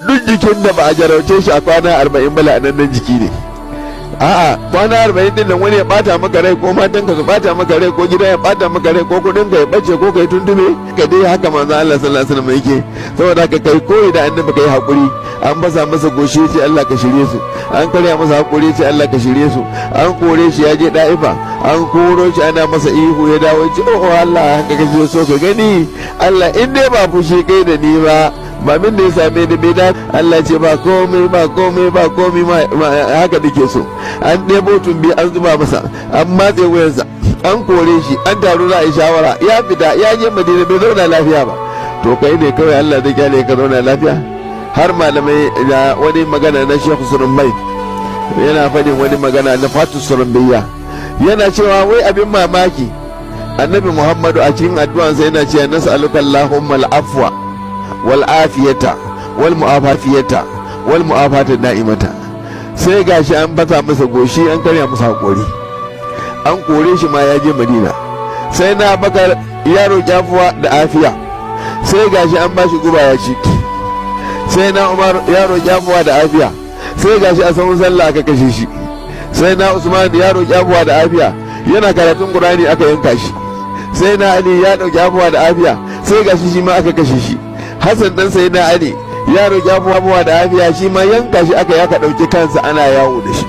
duk jikin da ba a jarauce shi a kwana 40 ba la'anannan jiki ne. A'a kwana 40 din nan wani ya bata maka rai ko matanka su bata maka rai ko gida ya bata maka rai ko kudin ka ya bace ko kai tuntume ka dai haka manzo Allah sallallahu alaihi wasallam yake. Saboda ka kai koyi da annabi kai hakuri, an fasa masa goshi ce Allah ka shirye su, an karya masa hakuri ce Allah ka shirye su, an kore shi ya je da'ifa, an koro shi ana masa ihu ya dawo ce oh Allah haka kake so ka gani Allah in dai ba fushi kai da ni ba min da ya same ni bai da Allah ce ba komai haka nake so. An ɗebo tumbi an zuba masa, an matse wuyansa, an kore shi, an taru za a yi shawara, ya fita ya je Madina bai zauna lafiya ba. To kai ne kawai Allah zai kyale ka zauna lafiya? Har malamai da wani magana na Sheikh Surumbai yana faɗin wani magana na Fatu Surumbiya yana cewa wai abin mamaki annabi Muhammadu a cikin addu'ansa yana cewa nas'aluka Allahumma al-afwa wal afiyata wal mu'afafiyata wal mu'afata na'imata. Sai gashi an bata masa goshi, an karya masa hakori, an kore shi ma ya je Madina. Sai na Bakar ya roƙi afuwa da afiya, sai gashi an bashi guba ya ci. Sai na Umar ya roƙi afuwa da afiya, sai gashi a saman sallah aka kashe shi. Sai na Usman ya roƙi afuwa da afiya, yana karatun Qur'ani aka yanka shi. Sai na Ali ya roƙi afuwa da afiya, sai gashi shi ma aka kashe shi. Hassan dan sai na Ali ya roƙi abubuwa da afiya, shi ma yanka shi aka yaka ɗauki kansa ana yawo da shi.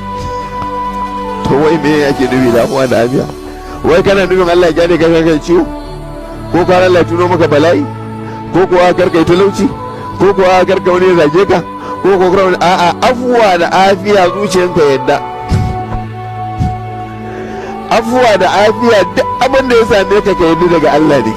To wai me yake nufi da abubuwa da afiya? Wai kana nufin Allah ya gyare ka kai ciwo? Ko ka Allah ya tuno maka bala'i? Ko kuwa karka yi talauci? Ko kuwa karka wani ya zage ka? Ko kuwa wani a'a afuwa da afiya zuciyanka yadda. Afuwa da afiya duk abin da ya same ka ka yadda daga Allah ne.